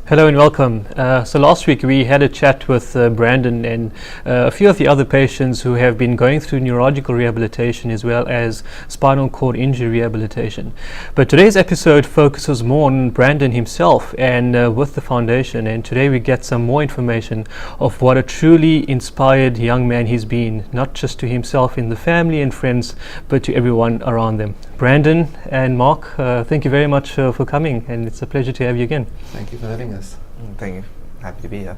Hello and welcome. So last week we had a chat with Brandon and a few of the other patients who have been going through neurological rehabilitation as well as spinal cord injury rehabilitation. But today's episode focuses more on Brandon himself and with the foundation, and today we get some more information of what a truly inspired young man he's been, not just to himself and the family and friends, but to everyone around them. Brandon and Mark, thank you very much for coming, and it's a pleasure to have you again. Thank you for having us. Thank you. Happy to be here.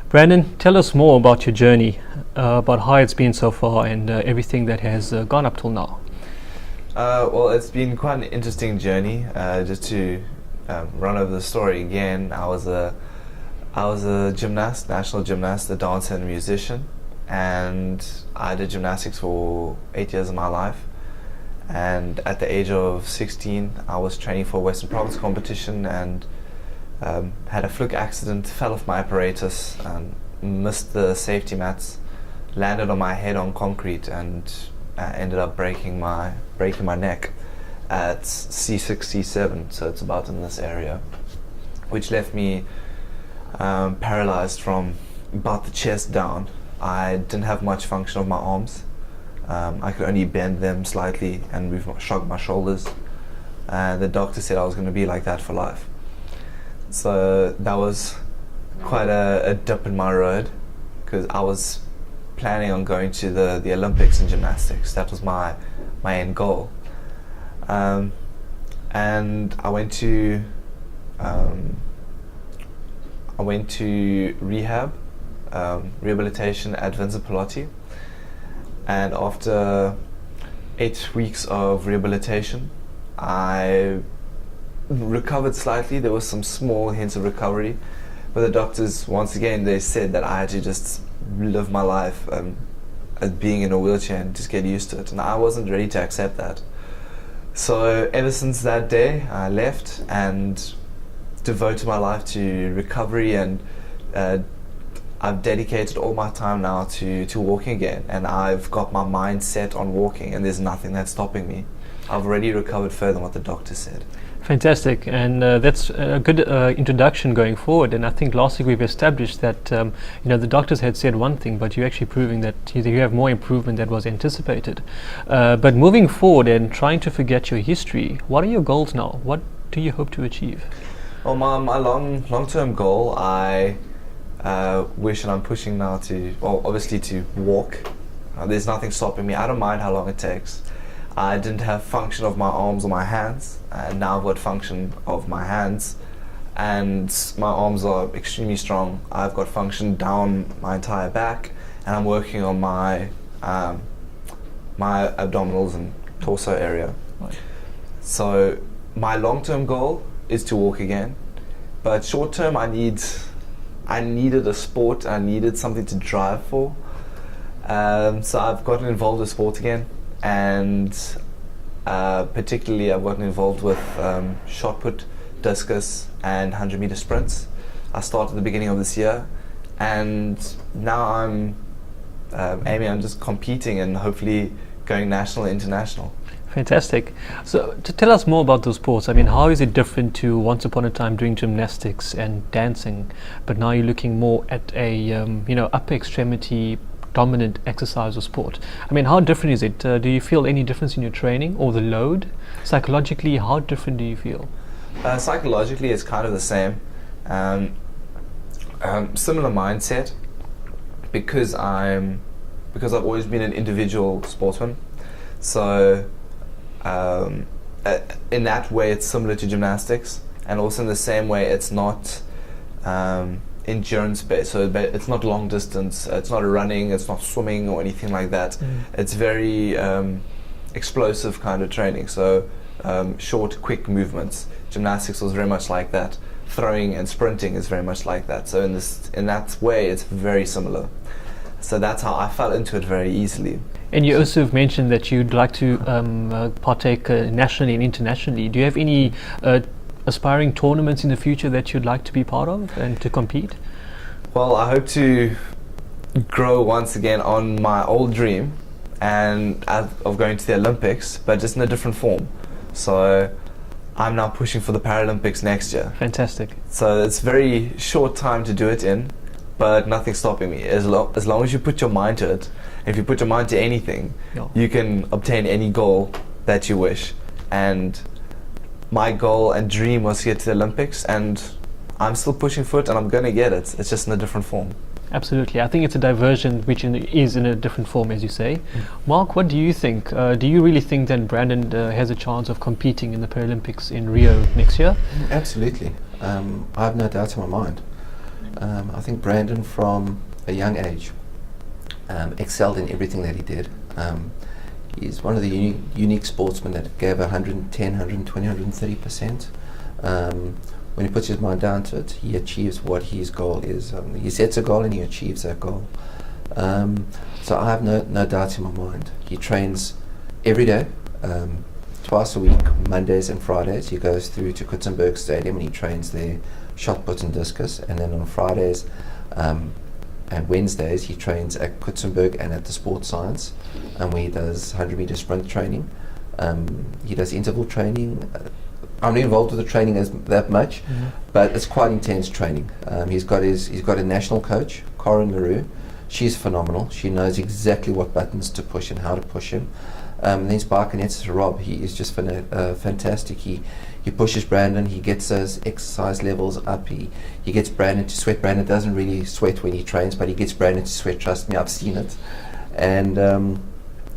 Brandon, tell us more about your journey, about how it's been so far and everything that has gone up till now. Well, it's been quite an interesting journey. Just to run over the story again, I was a gymnast, national gymnast, a dancer and a musician, and I did gymnastics for 8 years of my life. And at the age of 16, I was training for a Western Province competition and had a fluke accident, fell off my apparatus, and missed the safety mats, landed on my head on concrete, and ended up breaking my neck at C6, C7, so it's about in this area, which left me paralyzed from about the chest down. I didn't have much function of my arms. I could only bend them slightly and shrug my shoulders. The doctor said I was going to be like that for life. So that was quite a dip in my road, because I was planning on going to the Olympics in gymnastics. That was my end goal. And I went to rehabilitation at Vincent Pallotti. And after 8 weeks of rehabilitation, I recovered slightly. There was some small hints of recovery, but the doctors, once again, they said that I had to just live my life as being in a wheelchair and just get used to it. And I wasn't ready to accept that. So ever since that day, I left and devoted my life to recovery, and I've dedicated all my time now to walking again, and I've got my mind set on walking, and there's nothing that's stopping me. I've already recovered further than what the doctor said. Fantastic, and that's a good introduction going forward. And I think last week we've established that the doctors had said one thing, but you're actually proving that you have more improvement than was anticipated. But moving forward and trying to forget your history, what are your goals now? What do you hope to achieve? Well, my long-term goal, I wish, and I'm pushing now obviously to walk. There's nothing stopping me. I don't mind how long it takes. I didn't have function of my arms or my hands, and now I've got function of my hands, and my arms are extremely strong. I've got function down my entire back, and I'm working on my abdominals and torso area. Right. So my long-term goal is to walk again, but short-term I needed a sport. I needed something to drive for. So I've gotten involved with sport again, and particularly I've gotten involved with shot put, discus, and 100-meter sprints. I started at the beginning of this year, and now I'm aiming on just competing and hopefully going national, international. Fantastic. So to tell us more about those sports, I mean, how is it different to once upon a time doing gymnastics and dancing, but now you're looking more at a upper extremity dominant exercise or sport? I mean, how different is it? Do you feel any difference in your training or the load? Psychologically, how different do you feel? Psychologically, it's kind of the same. Similar mindset, because I've always been an individual sportsman. So in that way, it's similar to gymnastics, and also in the same way, it's not endurance based. So it's not long distance, it's not running, it's not swimming or anything like that. It's very explosive kind of training. So short, quick movements. Gymnastics was very much like that. Throwing and sprinting is very much like that. So in that way, it's very similar. So that's how I fell into it very easily. And you also have mentioned that you'd like to partake nationally and internationally. Do you have any aspiring tournaments in the future that you'd like to be part of and to compete? Well, I hope to grow once again on my old dream of going to the Olympics, but just in a different form. So I'm now pushing for the Paralympics next year. Fantastic. So it's very short time to do it in, but nothing's stopping me. As long as you put your mind to it, if you put your mind to anything, Yeah. you can obtain any goal that you wish. And my goal and dream was to get to the Olympics, and I'm still pushing for it, and I'm going to get it. It's just in a different form. Absolutely. I think it's a diversion which is in a different form, as you say. Mark, what do you think? Do you really think that Brandon has a chance of competing in the Paralympics in Rio next year? Absolutely. I have no doubt in my mind. I think Brandon, from a young age, excelled in everything that he did. He's one of the unique sportsmen that gave 110, 120, 130%. When he puts his mind down to it, he achieves what his goal is. He sets a goal and he achieves that goal. So I have no doubt in my mind. He trains every day, twice a week, Mondays and Fridays. He goes through to Kutsenberg Stadium and he trains there, shot put and discus. And then on Fridays and Wednesdays, he trains at Kutsenberg and at the Sports Science, where he does 100-meter sprint training. He does interval training. I'm not involved with the training that much, but it's quite intense training. He's got a national coach, Corinne LaRue. She's phenomenal. She knows exactly what buttons to push and how to push him. Then his Barcanettes, Rob, he is just fantastic. He pushes Brandon. He gets those exercise levels up. He gets Brandon to sweat. Brandon doesn't really sweat when he trains, but he gets Brandon to sweat. Trust me, I've seen it. And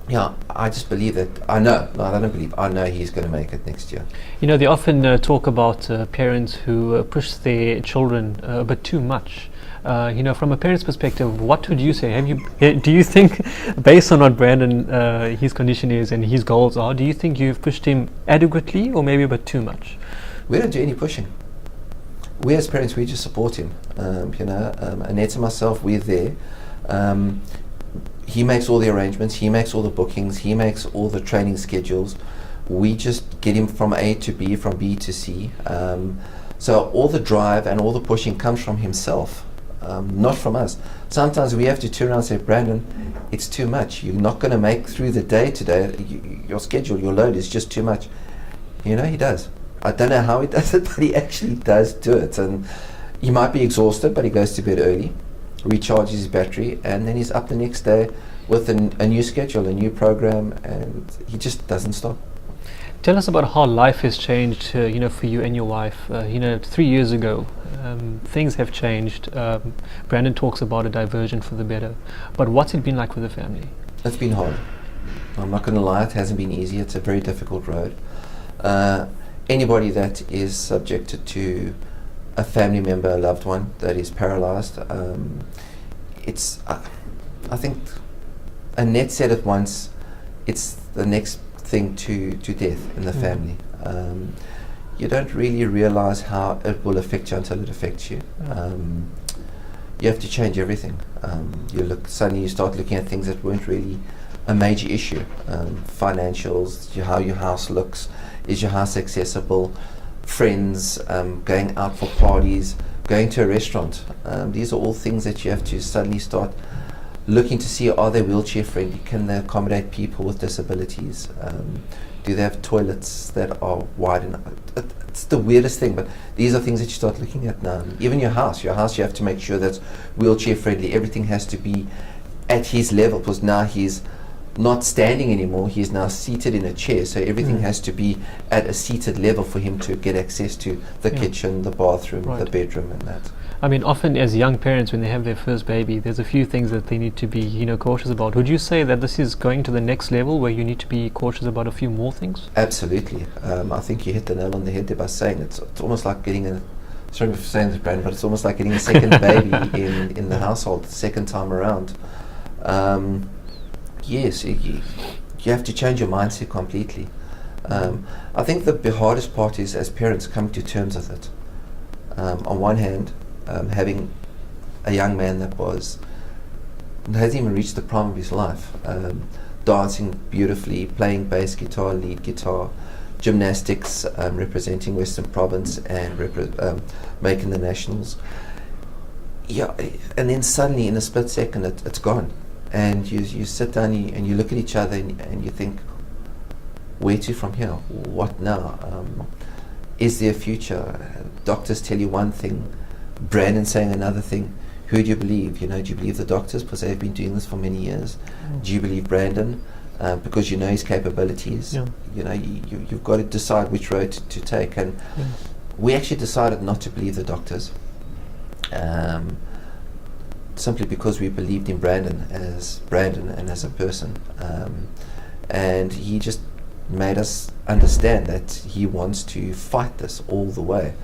yeah, I just believe that. I know he's going to make it next year. You know, they often talk about parents who push their children a bit too much. You know, from a parent's perspective, what would you say? Do you think, based on what Brandon, his condition is and his goals are, do you think you've pushed him adequately or maybe a bit too much? We don't do any pushing. We as parents, we just support him. You know, Annette and myself, we're there. He makes all the arrangements, he makes all the bookings, he makes all the training schedules. We just get him from A to B, from B to C. So all the drive and all the pushing comes from himself, not from us. Sometimes we have to turn around and say, Brandon, it's too much. You're not going to make through the day today. Your schedule, your load is just too much. You know, he does. I don't know how he does it, but he actually does do it. And he might be exhausted, but he goes to bed early, recharges his battery, and then he's up the next day with a new schedule, a new program, and he just doesn't stop. Tell us about how life has changed, you know, for you and your wife. You know, 3 years ago, things have changed. Brandon talks about a diversion for the better. But what's it been like with the family? It's been hard. I'm not going to lie, it hasn't been easy. It's a very difficult road. Anybody that is subjected to a family member, a loved one that is paralyzed, it's, I think Annette said it once, it's the next thing to death in the family. You don't really realize how it will affect you until it affects you. You have to change everything. Suddenly you start looking at things that weren't really a major issue. Financials, how your house looks, is your house accessible, friends, going out for parties, going to a restaurant. These are all things that you have to suddenly start looking to see, are they wheelchair friendly? Can they accommodate people with disabilities? Do they have toilets that are wide enough? It's the weirdest thing, but these are things that you start looking at now. Even your house you have to make sure that's wheelchair friendly. Everything has to be at his level, because now he's not standing anymore, he's now seated in a chair, so everything has to be at a seated level for him to get access to the kitchen, the bathroom, the bedroom, and that. I mean, often as young parents, when they have their first baby, there's a few things that they need to be, you know, cautious about. Would you say that this is going to the next level where you need to be cautious about a few more things? Absolutely. I think you hit the nail on the head there by saying it's almost like getting sorry for saying this, Brandon, but it's almost like getting a second baby in the household, the second time around. Yes, you have to change your mindset completely. I think the hardest part is, as parents, coming to terms with it. On one hand, having a young man that hasn't even reached the prime of his life, dancing beautifully, playing bass guitar, lead guitar, gymnastics, representing Western Province and making the nationals. Yeah, and then suddenly in a split second it's gone, and you sit down and you look at each other and you think, where to from here? What now? is there a future? Doctors tell you one thing, Brandon saying another thing. Who do you believe? Do you believe the doctors because they've been doing this for many years? Do you believe Brandon because you know his capabilities? Yeah. You've got to decide which road to take. And we actually decided not to believe the doctors, simply because we believed in Brandon and as a person. And he just made us understand that he wants to fight this all the way.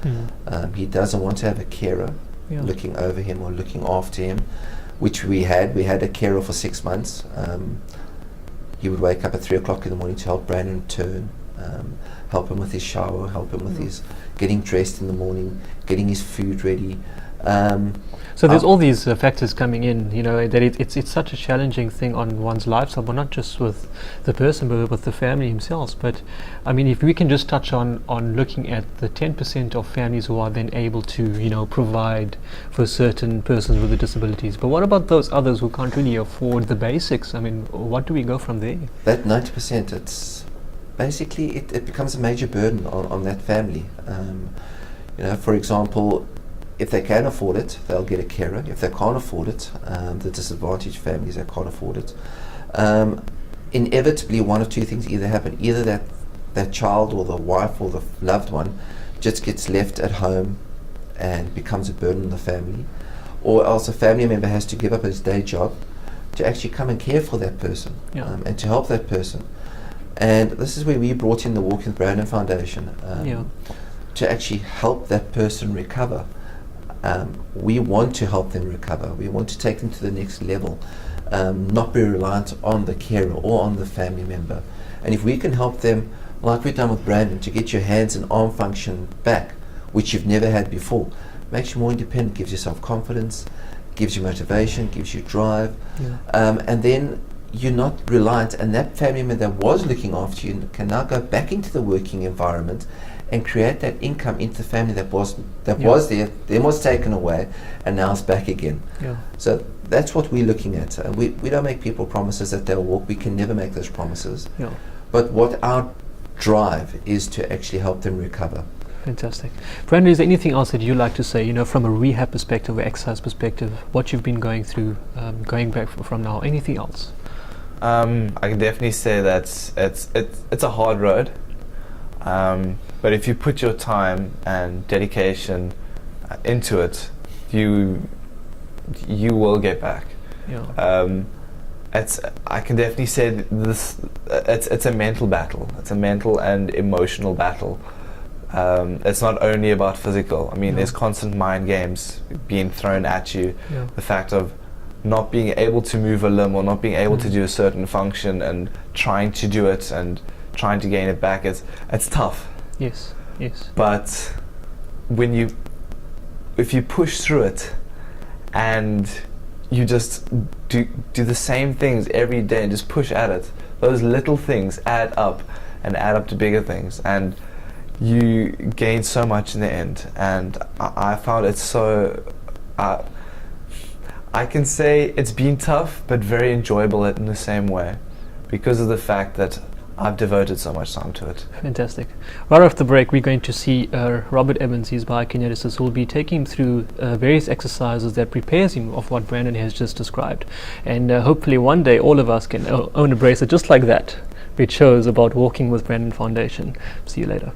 He doesn't want to have a carer looking over him or looking after him, which we had a carer for 6 months. He would wake up at 3 o'clock in the morning to help Brandon turn, help him with his shower, help him with his getting dressed in the morning, getting his food ready. So there's all these factors coming in, that it's such a challenging thing on one's lifestyle, but not just with the person, but with the family themselves. But I mean, if we can just touch on looking at the 10% of families who are then able to, provide for certain persons with the disabilities. But what about those others who can't really afford the basics? I mean, what do we go from there? That 90%, it's basically, it becomes a major burden on that family. For example, if they can afford it, they'll get a carer. If they can't afford it, the disadvantaged families that can't afford it, inevitably one of two things either happen. Either that child or the wife or the loved one just gets left at home and becomes a burden on the family, or else a family member has to give up his day job to actually come and care for that person and to help that person. And this is where we brought in the Walking with Brandon Foundation to actually help that person recover. We want to help them recover. We want to take them to the next level, not be reliant on the carer or on the family member. And if we can help them, like we've done with Brandon, to get your hands and arm function back, which you've never had before, makes you more independent, gives you self-confidence, gives you motivation, gives you drive, and then you're not reliant, and that family member that was looking after you can now go back into the working environment and create that income into the family that was there, then was taken away, and now it's back again. So that's what we're looking at. We don't make people promises that they'll walk. We can never make those promises. But what our drive is to actually help them recover. Fantastic. Brandon, is there anything else that you'd like to say, from a rehab perspective or exercise perspective, what you've been going through, going back from now? Anything else? I can definitely say that it's a hard road. But if you put your time and dedication into it, you will get back. I can definitely say this. It's a mental battle. It's a mental and emotional battle. It's not only about physical. I mean, there's constant mind games being thrown at you. The fact of not being able to move a limb or not being able to do a certain function and trying to do it and trying to gain it back, it's tough. Yes. But if you push through it and you just do the same things every day and just push at it, those little things add up to bigger things, and you gain so much in the end. And I found it so I can say it's been tough but very enjoyable in the same way, because of the fact that I've devoted so much time to it. Fantastic. Right after the break, we're going to see Robert Evans, he's biokineticist, who will be taking him through various exercises that prepares him of what Brandon has just described. And hopefully one day all of us can own a bracelet just like that, which shows about Walking with Brandon Foundation. See you later.